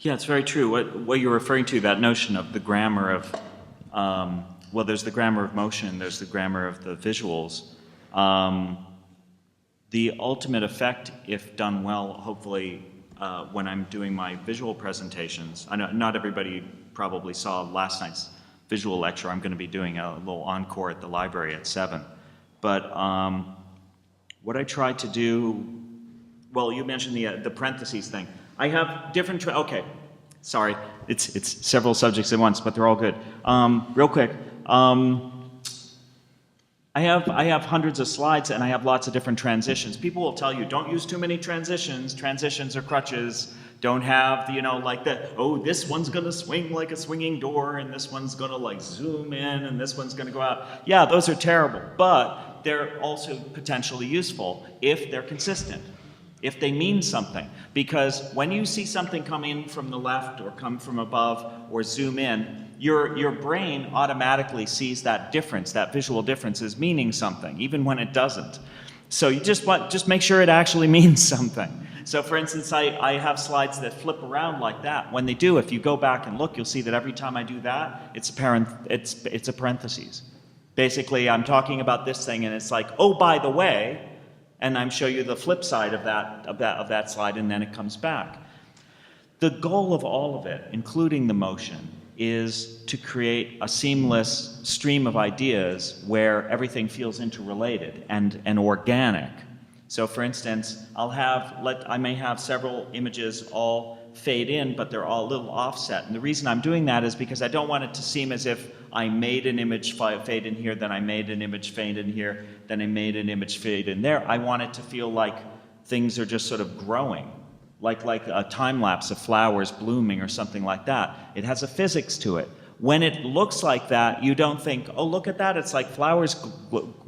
Yeah, it's very true. What you're referring to, that notion of the grammar of, well, there's the grammar of motion, there's the grammar of the visuals. The ultimate effect, if done well, hopefully, when I'm doing my visual presentations, I know not everybody probably saw last night's visual lecture. I'm going to be doing a little encore at the library at 7. But what I tried to do, well, you mentioned the parentheses thing. I have different, okay, sorry, it's several subjects at once, but they're all good. Real quick, I have hundreds of slides and I have lots of different transitions. People will tell you, don't use too many transitions. Transitions are crutches. Don't have, like that, oh, this one's gonna swing like a swinging door and this one's gonna like zoom in and this one's gonna go out. Yeah, those are terrible, but they're also potentially useful if they're consistent, if they mean something. Because when you see something come in from the left or come from above or zoom in, your brain automatically sees that difference, that visual difference, as meaning something, even when it doesn't. So you just make sure it actually means something. So for instance, I have slides that flip around like that. When they do, if you go back and look, you'll see that every time I do that, it's a parentheses. Basically, I'm talking about this thing and it's like, oh, by the way, and I'm show you the flip side of that slide, and then it comes back. The goal of all of it, including the motion, is to create a seamless stream of ideas where everything feels interrelated and organic. So for instance, I may have several images all fade in, but they're all a little offset. And the reason I'm doing that is because I don't want it to seem as if I made an image fade in here, then I made an image fade in here, then I made an image fade in there. I want it to feel like things are just sort of growing, like a time lapse of flowers blooming or something like that. It has a physics to it. When it looks like that, you don't think, oh, look at that, it's like flowers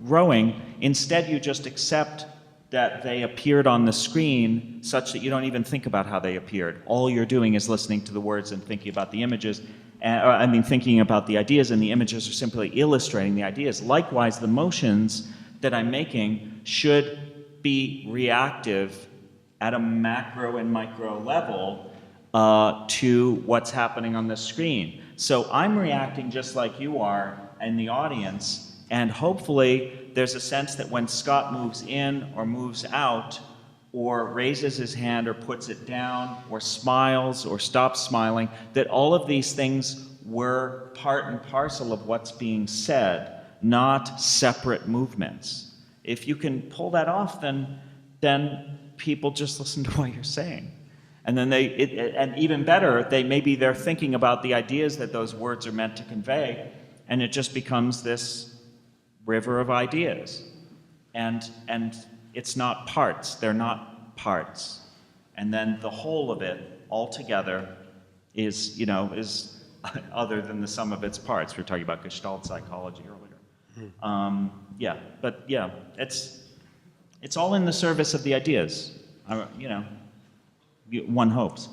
growing. Instead, you just accept that they appeared on the screen such that you don't even think about how they appeared. All you're doing is listening to the words and thinking about the images, thinking about the ideas, and the images are simply illustrating the ideas. Likewise, the motions that I'm making should be reactive at a macro and micro level to what's happening on the screen. So I'm reacting just like you are in the audience, and hopefully there's a sense that when Scott moves in or moves out or raises his hand or puts it down or smiles or stops smiling, that all of these things were part and parcel of what's being said, not separate movements. If you can pull that off, then people just listen to what you're saying. And then and even better, maybe they're thinking about the ideas that those words are meant to convey, and it just becomes this river of ideas. And it's not parts, they're not parts. And then the whole of it altogether is other than the sum of its parts. We were talking about Gestalt psychology earlier. It's all in the service of the ideas, one hopes.